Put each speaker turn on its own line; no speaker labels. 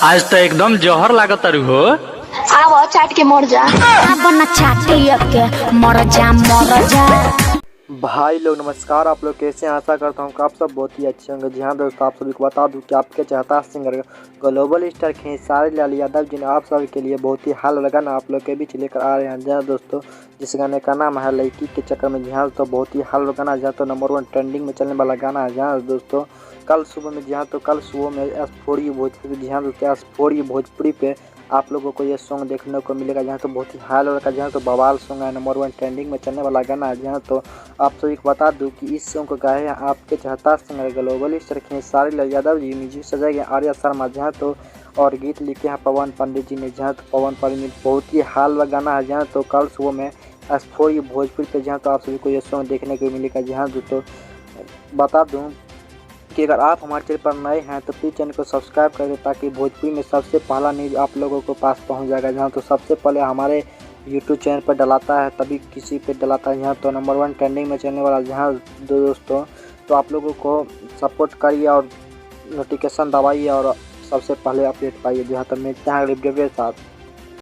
आज तो एकदम जौहर लागत तारू हो।
आवा चाट के मर जा।
बना चाटे के मर जा मर जा।
भाई लोग नमस्कार, आप लोग कैसे हैं? आशा करता हूँ कि आप सब बहुत ही अच्छे होंगे। जी हाँ दोस्तों, आप सभी को बता दूं कि आपके चाहता singer global star Khesari Lal Yadav ji ने आप सभी के लिए बहुत ही हाल लगा ना आप लोग के बीच लेकर आ रहे हैं। जी हाँ दोस्तों, जिस गाने का नाम है लड़की के चक्कर में। जी हाँ तो बहुत ही हाल गाना, जहाँ तो नंबर 1 ट्रेंडिंग में चलने वाला गाना है। जहाँ दोस्तों कल सुबह में, जी हाँ तो कल सुबह में S4U भोजपुरी, जी हाँ दोस्तों S4U भोजपुरी पे आप लोगों को ये सॉन्ग देखने को मिलेगा। जहाँ तो बहुत ही हाल लगा, जहाँ तो बवाल सॉन्ग है, नंबर 1 ट्रेंडिंग में चलने वाला गाना है। जहाँ तो आप सभी को बता दूं कि इस सॉन्ग को गाए हैं आपके चाहता singer global star Khesari Lal Yadav ji. Music सजाए गए आर्या शर्मा। जहाँ तो और गीत लिखे हैं पवन पंडित जी ने। जहाँ तो पवन पंडित बहुत ही हाल गाना है। जहाँ तो कल सुबह में S4U भोजपुरी पे जहाँ तो आप सभी को ये सॉन्ग देखने को मिलेगा। जहाँ तो बता दूँ कि अगर आप हमारे चैनल पर नए हैं तो प्लीज़ चैनल को सब्सक्राइब कर दें, ताकि भोजपुरी में सबसे पहला न्यूज़ आप लोगों को पास पहुंच जाएगा। जहां तो सबसे पहले हमारे यूट्यूब चैनल पर डलाता है, तभी किसी पे डलाता है। यहाँ तो नंबर 1 ट्रेंडिंग में चलने वाला। जहां दोस्तों तो आप लोगों को सपोर्ट करिए और नोटिफिकेशन दबाइए और सबसे पहले अपडेट पाइए। जहाँ तो मिलते हैं अगले वीडियो के साथ।